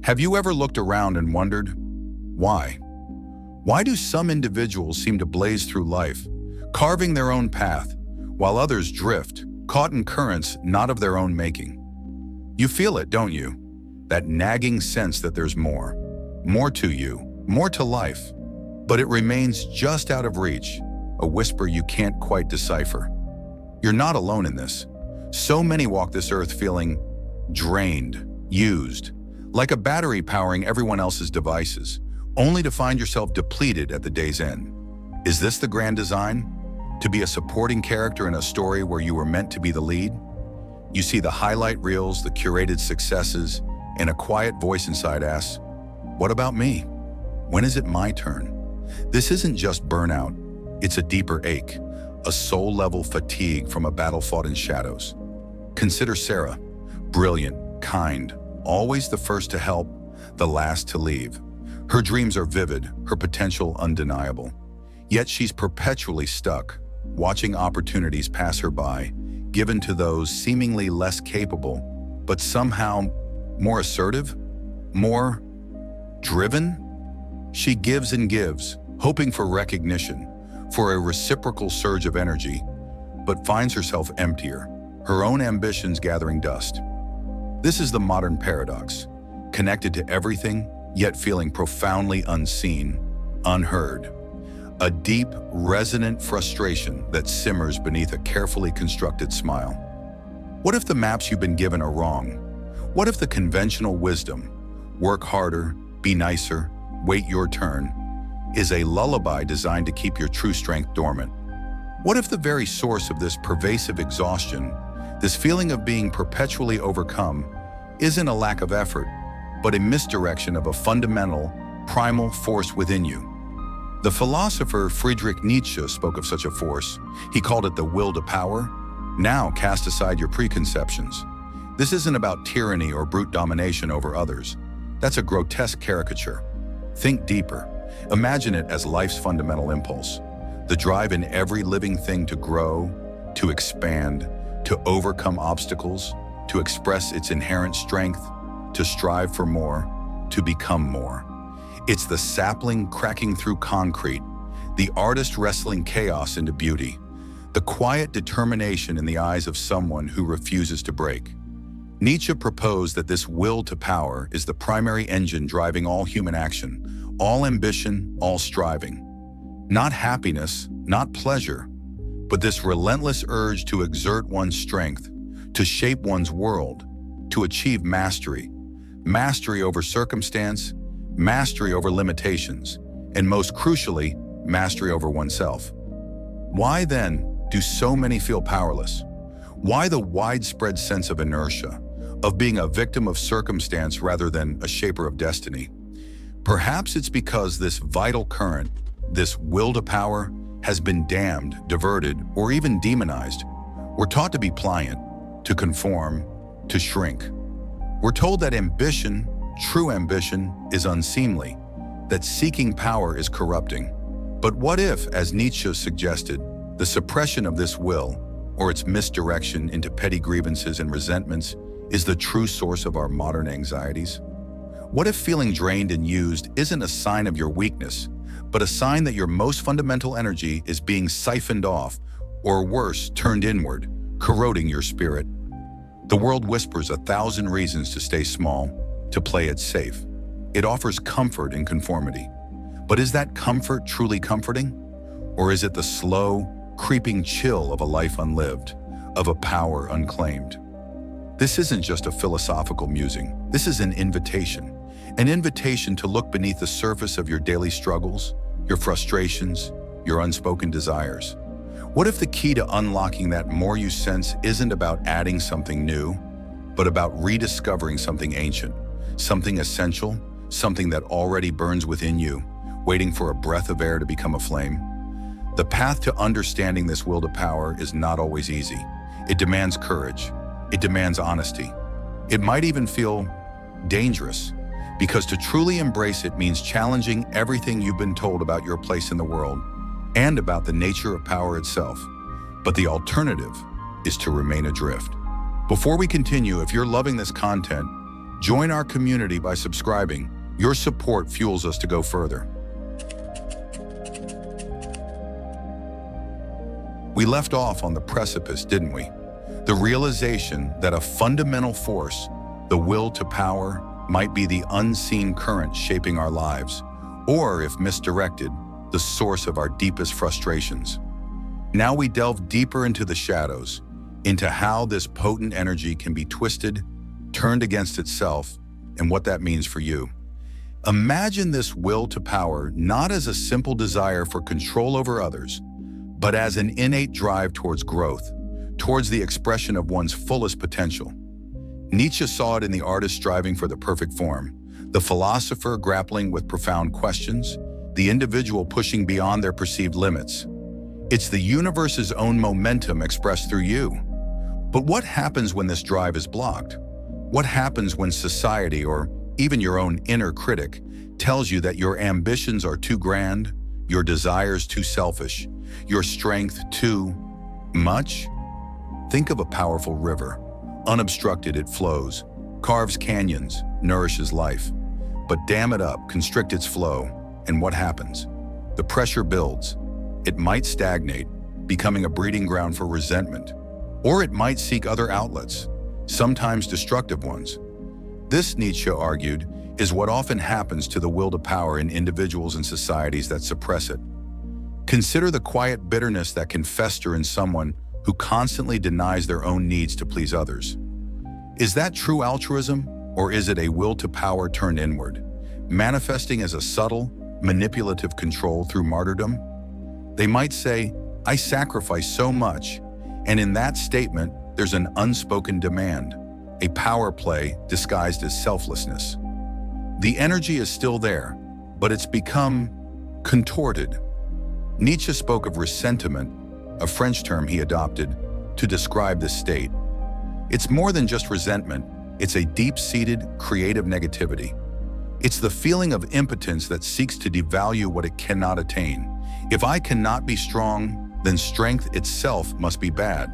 Have you ever looked around and wondered, why? Why do some individuals seem to blaze through life, carving their own path, while others drift, caught in currents not of their own making? You feel it, don't you? That nagging sense that there's more to you, more to life, but it remains just out of reach, a whisper you can't quite decipher. You're not alone in this. So many walk this earth feeling drained, used, like a battery powering everyone else's devices, only to find yourself depleted at the day's end. Is this the grand design? To be a supporting character in a story where you were meant to be the lead? You see the highlight reels, the curated successes, and a quiet voice inside asks, what about me? When is it my turn? This isn't just burnout, it's a deeper ache, a soul-level fatigue from a battle fought in shadows. Consider Sarah, brilliant, kind, always the first to help, the last to leave. Her dreams are vivid, her potential undeniable. Yet she's perpetually stuck, watching opportunities pass her by, given to those seemingly less capable, but somehow more assertive, more driven. She gives and gives, hoping for recognition, for a reciprocal surge of energy, but finds herself emptier, her own ambitions gathering dust. This is the modern paradox, connected to everything, yet feeling profoundly unseen, unheard. A deep, resonant frustration that simmers beneath a carefully constructed smile. What if the maps you've been given are wrong? What if the conventional wisdom, work harder, be nicer, wait your turn, is a lullaby designed to keep your true strength dormant? What if the very source of this pervasive exhaustion, this feeling of being perpetually overcome, isn't a lack of effort, but a misdirection of a fundamental, primal force within you? The philosopher Friedrich Nietzsche spoke of such a force. He called it the will to power. Now cast aside your preconceptions. This isn't about tyranny or brute domination over others. That's a grotesque caricature. Think deeper. Imagine it as life's fundamental impulse. The drive in every living thing to grow, to expand, to overcome obstacles, to express its inherent strength, to strive for more, to become more. It's the sapling cracking through concrete, the artist wrestling chaos into beauty, the quiet determination in the eyes of someone who refuses to break. Nietzsche proposed that this will to power is the primary engine driving all human action, all ambition, all striving. Not happiness, not pleasure, but this relentless urge to exert one's strength, to shape one's world, to achieve mastery. Mastery over circumstance, mastery over limitations, and most crucially, mastery over oneself. Why then do so many feel powerless? Why the widespread sense of inertia, of being a victim of circumstance rather than a shaper of destiny? Perhaps it's because this vital current, this will to power, has been damned, diverted, or even demonized. We're taught to be pliant, to conform, to shrink. We're told that ambition, true ambition, is unseemly, that seeking power is corrupting. But what if, as Nietzsche suggested, the suppression of this will, or its misdirection into petty grievances and resentments, is the true source of our modern anxieties? What if feeling drained and used isn't a sign of your weakness, but a sign that your most fundamental energy is being siphoned off, or worse, turned inward, corroding your spirit? The world whispers 1,000 reasons to stay small, to play it safe. It offers comfort in conformity. But is that comfort truly comforting? Or is it the slow, creeping chill of a life unlived, of a power unclaimed? This isn't just a philosophical musing. This is an invitation to look beneath the surface of your daily struggles, your frustrations, your unspoken desires. What if the key to unlocking that more you sense isn't about adding something new, but about rediscovering something ancient, something essential, something that already burns within you, waiting for a breath of air to become a flame? The path to understanding this will to power is not always easy. It demands courage. It demands honesty. It might even feel dangerous, because to truly embrace it means challenging everything you've been told about your place in the world and about the nature of power itself. But the alternative is to remain adrift. Before we continue, if you're loving this content, Join our community by subscribing. Your support fuels us to go further. We left off on the precipice, didn't we? The realization that a fundamental force, the will to power, might be the unseen current shaping our lives, or, if misdirected, the source of our deepest frustrations. Now we delve deeper into the shadows, into how this potent energy can be twisted, turned against itself, and what that means for you. Imagine this will to power not as a simple desire for control over others, but as an innate drive towards growth, towards the expression of one's fullest potential. Nietzsche saw it in the artist striving for the perfect form, the philosopher grappling with profound questions, the individual pushing beyond their perceived limits. It's the universe's own momentum expressed through you. But what happens when this drive is blocked? What happens when society, or even your own inner critic, tells you that your ambitions are too grand, your desires too selfish, your strength too much? Think of a powerful river. Unobstructed, it flows, carves canyons, nourishes life. But dam it up, constrict its flow, and what happens? The pressure builds. It might stagnate, becoming a breeding ground for resentment. Or it might seek other outlets, sometimes destructive ones. This, Nietzsche argued, is what often happens to the will to power in individuals and societies that suppress it. Consider the quiet bitterness that can fester in someone who constantly denies their own needs to please others. Is that true altruism, or is it a will to power turned inward, manifesting as a subtle, manipulative control through martyrdom? They might say, "I sacrifice so much," and in that statement, there's an unspoken demand, a power play disguised as selflessness. The energy is still there, but it's become contorted. Nietzsche spoke of ressentiment, a French term he adopted to describe this state. It's more than just resentment, it's a deep-seated, creative negativity. It's the feeling of impotence that seeks to devalue what it cannot attain. If I cannot be strong, then strength itself must be bad.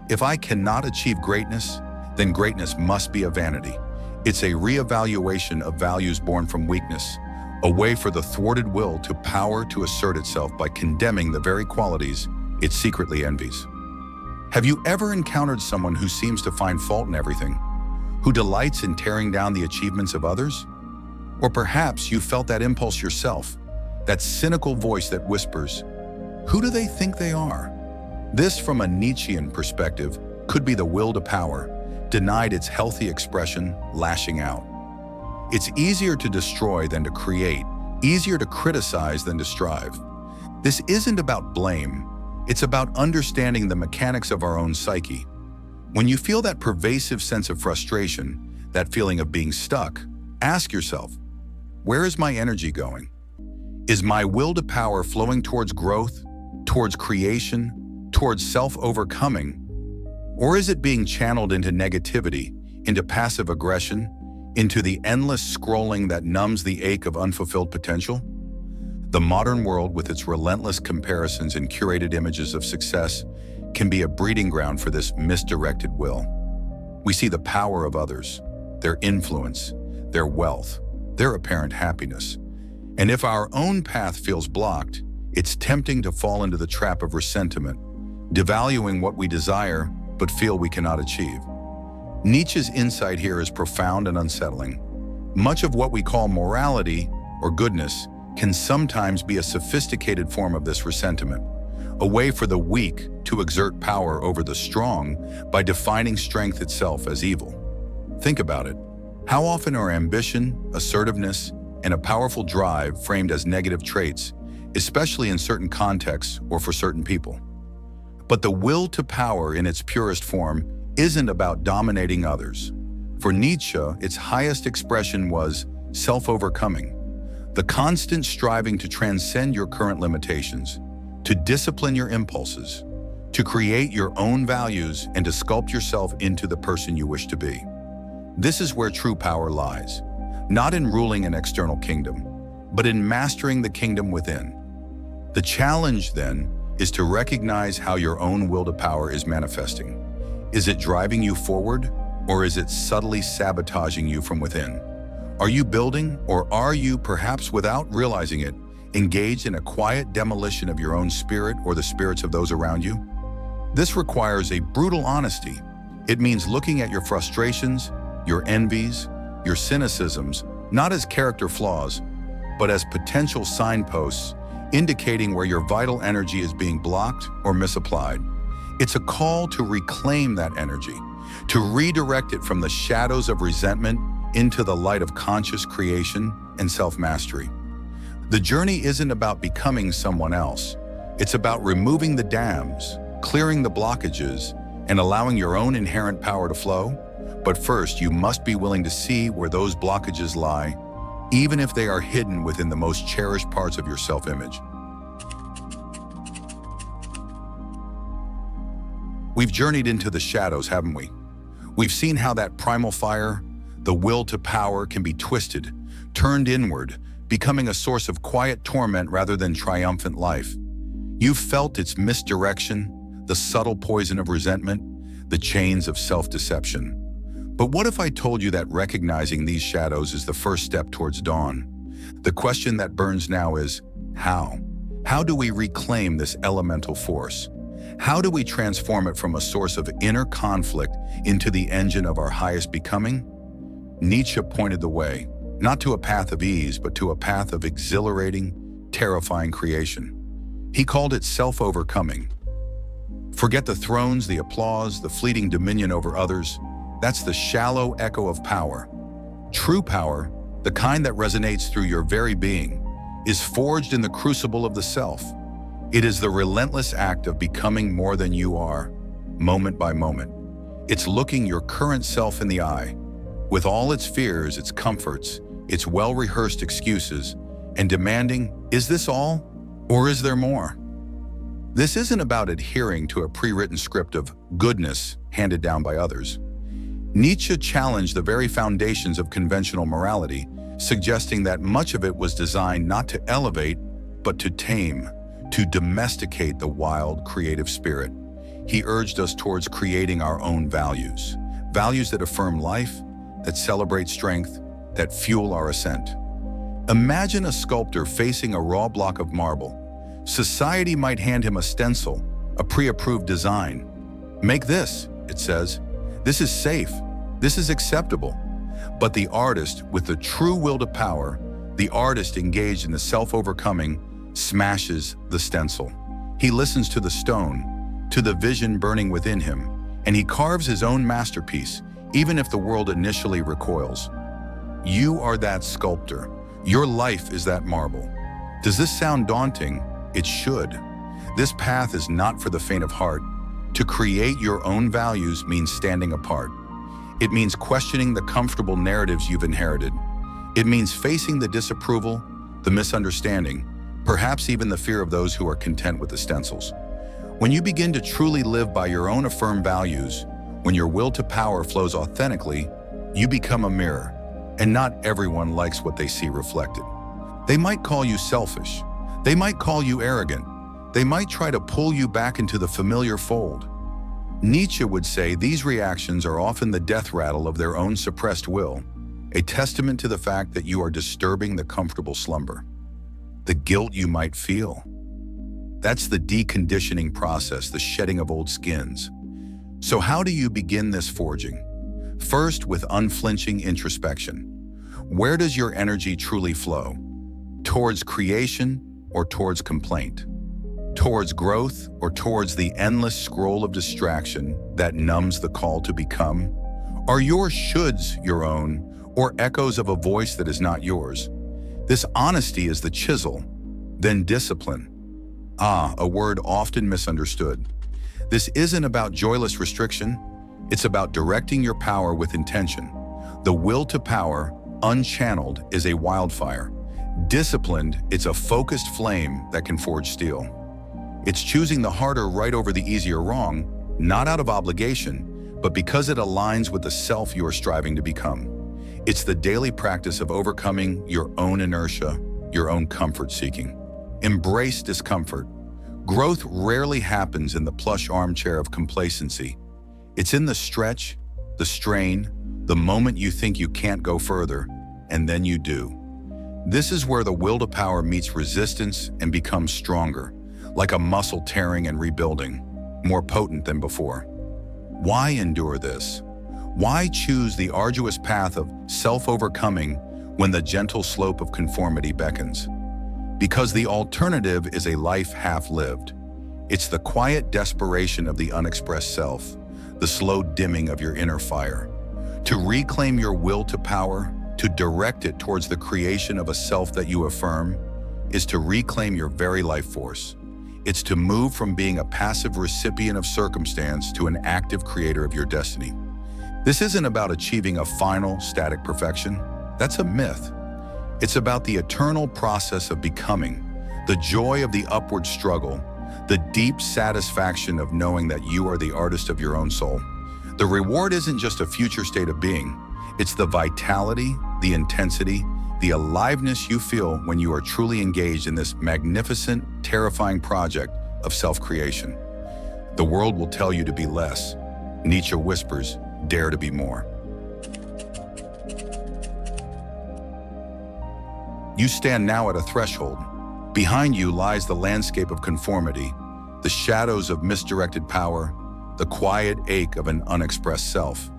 If I cannot achieve greatness, then greatness must be a vanity. It's a reevaluation of values born from weakness, a way for the thwarted will to power to assert itself by condemning the very qualities it secretly envies. Have you ever encountered someone who seems to find fault in everything, who delights in tearing down the achievements of others? Or perhaps you felt that impulse yourself, that cynical voice that whispers, "Who do they think they are?" This, from a Nietzschean perspective, could be the will to power, denied its healthy expression, lashing out. It's easier to destroy than to create, easier to criticize than to strive. This isn't about blame. It's about understanding the mechanics of our own psyche. When you feel that pervasive sense of frustration, that feeling of being stuck, ask yourself, where is my energy going? Is my will to power flowing towards growth, towards creation, towards self-overcoming? Or is it being channeled into negativity, into passive aggression, into the endless scrolling that numbs the ache of unfulfilled potential? The modern world, with its relentless comparisons and curated images of success, can be a breeding ground for this misdirected will. We see the power of others, their influence, their wealth, their apparent happiness. And if our own path feels blocked, it's tempting to fall into the trap of resentment, devaluing what we desire but feel we cannot achieve. Nietzsche's insight here is profound and unsettling. Much of what we call morality or goodness can sometimes be a sophisticated form of this resentment, a way for the weak to exert power over the strong by defining strength itself as evil. Think about it. How often are ambition, assertiveness, and a powerful drive framed as negative traits, especially in certain contexts or for certain people? But the will to power in its purest form isn't about dominating others. For Nietzsche, its highest expression was self-overcoming, the constant striving to transcend your current limitations, to discipline your impulses, to create your own values, and to sculpt yourself into the person you wish to be. This is where true power lies, not in ruling an external kingdom, but in mastering the kingdom within. The challenge, then, is to recognize how your own will to power is manifesting. Is it driving you forward, Or is it subtly sabotaging you from within? Are you building, or are you, perhaps without realizing it, engaged in a quiet demolition of your own spirit or the spirits of those around you? This requires a brutal honesty. It means looking at your frustrations, your envies, your cynicisms, not as character flaws, but as potential signposts indicating where your vital energy is being blocked or misapplied. It's a call to reclaim that energy, to redirect it from the shadows of resentment into the light of conscious creation and self-mastery. The journey isn't about becoming someone else. It's about removing the dams, clearing the blockages, and allowing your own inherent power to flow. But first, you must be willing to see where those blockages lie, even if they are hidden within the most cherished parts of your self-image. We've journeyed into the shadows, haven't we? We've seen how that primal fire, the will to power, can be twisted, turned inward, becoming a source of quiet torment rather than triumphant life. You've felt its misdirection, the subtle poison of resentment, the chains of self-deception. But what if I told you that recognizing these shadows is the first step towards dawn? The question that burns now is, how? How do we reclaim this elemental force? How do we transform it from a source of inner conflict into the engine of our highest becoming? Nietzsche pointed the way, not to a path of ease, but to a path of exhilarating, terrifying creation. He called it self-overcoming. Forget the thrones, the applause, the fleeting dominion over others. That's the shallow echo of power. True power, the kind that resonates through your very being, is forged in the crucible of the self. It is the relentless act of becoming more than you are, moment by moment. It's looking your current self in the eye, with all its fears, its comforts, its well-rehearsed excuses, and demanding, is this all, or is there more? This isn't about adhering to a pre-written script of goodness handed down by others. Nietzsche challenged the very foundations of conventional morality, suggesting that much of it was designed not to elevate, but to tame, to domesticate the wild, creative spirit. He urged us towards creating our own values, values that affirm life, that celebrate strength, that fuel our ascent. Imagine a sculptor facing a raw block of marble. Society might hand him a stencil, a pre-approved design. Make this, it says. This is safe. This is acceptable. But the artist, with the true will to power, the artist engaged in the self-overcoming, smashes the stencil. He listens to the stone, to the vision burning within him, and he carves his own masterpiece, even if the world initially recoils. You are that sculptor. Your life is that marble. Does this sound daunting? It should. This path is not for the faint of heart. To create your own values means standing apart. It means questioning the comfortable narratives you've inherited. It means facing the disapproval, the misunderstanding, perhaps even the fear of those who are content with the stencils. When you begin to truly live by your own affirmed values, when your will to power flows authentically, you become a mirror, and not everyone likes what they see reflected. They might call you selfish. They might call you arrogant. They might try to pull you back into the familiar fold. Nietzsche would say these reactions are often the death rattle of their own suppressed will, a testament to the fact that you are disturbing the comfortable slumber. The guilt you might feel. That's the deconditioning process, the shedding of old skins. So how do you begin this forging? First, with unflinching introspection. Where does your energy truly flow? Towards creation or towards complaint? Towards growth or towards the endless scroll of distraction that numbs the call to become? Are your shoulds your own, or echoes of a voice that is not yours? This honesty is the chisel, then discipline. A word often misunderstood. This isn't about joyless restriction. It's about directing your power with intention. The will to power, unchanneled, is a wildfire. Disciplined, it's a focused flame that can forge steel. It's choosing the harder right over the easier wrong, not out of obligation, but because it aligns with the self you are striving to become. It's the daily practice of overcoming your own inertia, your own comfort seeking. Embrace discomfort. Growth rarely happens in the plush armchair of complacency. It's in the stretch, the strain, the moment you think you can't go further, and then you do. This is where the will to power meets resistance and becomes stronger, like a muscle tearing and rebuilding, more potent than before. Why endure this? Why choose the arduous path of self-overcoming when the gentle slope of conformity beckons? Because the alternative is a life half-lived. It's the quiet desperation of the unexpressed self, the slow dimming of your inner fire. To reclaim your will to power, to direct it towards the creation of a self that you affirm, is to reclaim your very life force. It's to move from being a passive recipient of circumstance to an active creator of your destiny. This isn't about achieving a final, static perfection. That's a myth. It's about the eternal process of becoming, the joy of the upward struggle, the deep satisfaction of knowing that you are the artist of your own soul. The reward isn't just a future state of being. It's the vitality, the intensity, the aliveness you feel when you are truly engaged in this magnificent, terrifying project of self-creation. The world will tell you to be less. Nietzsche whispers, dare to be more. You stand now at a threshold. Behind you lies the landscape of conformity, the shadows of misdirected power, the quiet ache of an unexpressed self.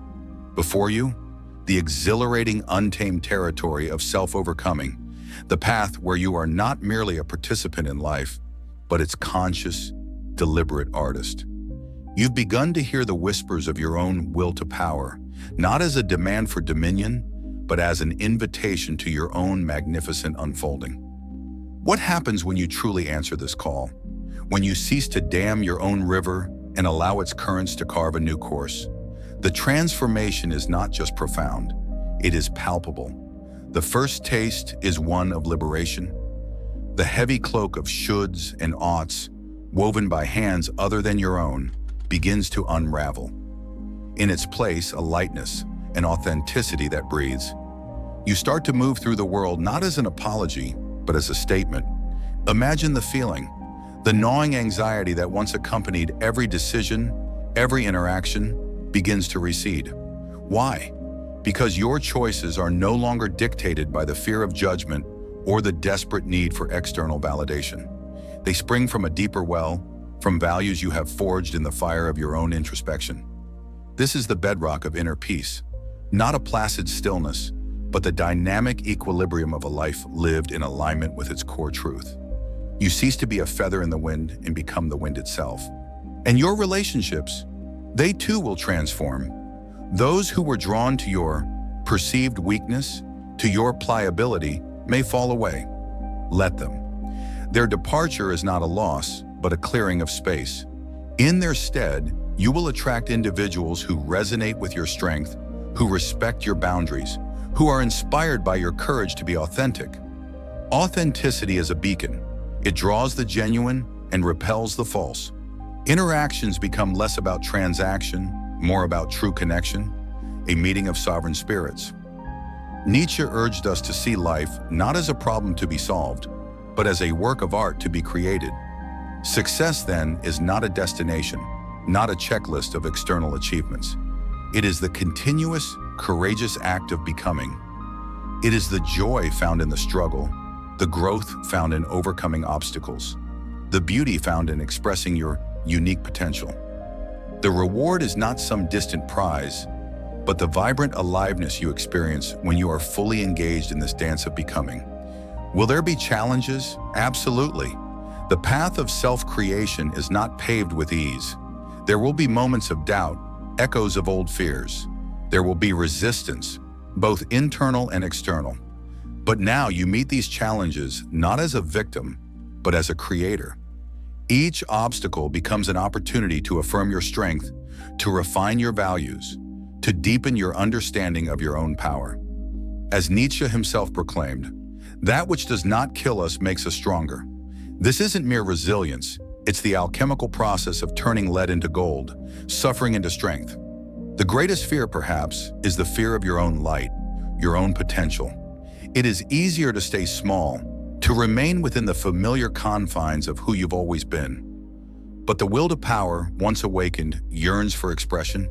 Before you, the exhilarating, untamed territory of self-overcoming, the path where you are not merely a participant in life, but its conscious, deliberate artist. You've begun to hear the whispers of your own will to power, not as a demand for dominion, but as an invitation to your own magnificent unfolding. What happens when you truly answer this call? When you cease to dam your own river and allow its currents to carve a new course? The transformation is not just profound, it is palpable. The first taste is one of liberation. The heavy cloak of shoulds and oughts, woven by hands other than your own, begins to unravel. In its place, a lightness, an authenticity that breathes. You start to move through the world not as an apology, but as a statement. Imagine the feeling, the gnawing anxiety that once accompanied every decision, every interaction, begins to recede. Why? Because your choices are no longer dictated by the fear of judgment or the desperate need for external validation. They spring from a deeper well, from values you have forged in the fire of your own introspection. This is the bedrock of inner peace, not a placid stillness, but the dynamic equilibrium of a life lived in alignment with its core truth. You cease to be a feather in the wind and become the wind itself. And your relationships, they too will transform. Those who were drawn to your perceived weakness, to your pliability, may fall away. Let them. Their departure is not a loss, but a clearing of space. In their stead, you will attract individuals who resonate with your strength, who respect your boundaries, who are inspired by your courage to be authentic. Authenticity is a beacon. It draws the genuine and repels the false. Interactions become less about transaction, more about true connection, a meeting of sovereign spirits. Nietzsche urged us to see life not as a problem to be solved, but as a work of art to be created. Success, then, is not a destination, not a checklist of external achievements. It is the continuous, courageous act of becoming. It is the joy found in the struggle, the growth found in overcoming obstacles, the beauty found in expressing your unique potential. The reward is not some distant prize, but the vibrant aliveness you experience when you are fully engaged in this dance of becoming. Will there be challenges? Absolutely. The path of self-creation is not paved with ease. There will be moments of doubt, echoes of old fears. There will be resistance, both internal and external. But now you meet these challenges not as a victim, but as a creator. Each obstacle becomes an opportunity to affirm your strength, to refine your values, to deepen your understanding of your own power. As Nietzsche himself proclaimed, that which does not kill us makes us stronger. This isn't mere resilience, it's the alchemical process of turning lead into gold, suffering into strength. The greatest fear, perhaps, is the fear of your own light, your own potential. It is easier to stay small, to remain within the familiar confines of who you've always been. But the will to power, once awakened, yearns for expression.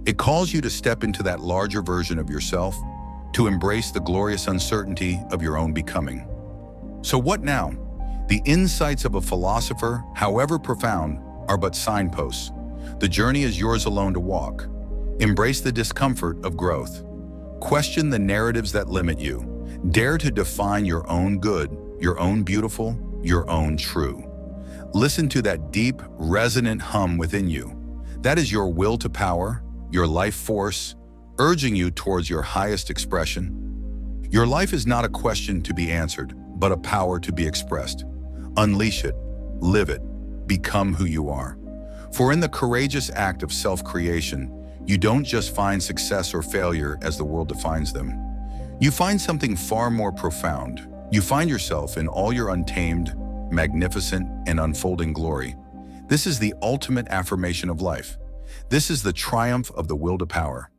It calls you to step into that larger version of yourself, to embrace the glorious uncertainty of your own becoming. So what now? The insights of a philosopher, however profound, are but signposts. The journey is yours alone to walk. Embrace the discomfort of growth. Question the narratives that limit you. Dare to define your own good, your own beautiful, your own true. Listen to that deep, resonant hum within you. That is your will to power, your life force, urging you towards your highest expression. Your life is not a question to be answered, but a power to be expressed. Unleash it, live it, become who you are. For in the courageous act of self-creation, you don't just find success or failure as the world defines them. You find something far more profound. You find yourself in all your untamed, magnificent, and unfolding glory. This is the ultimate affirmation of life. This is the triumph of the will to power.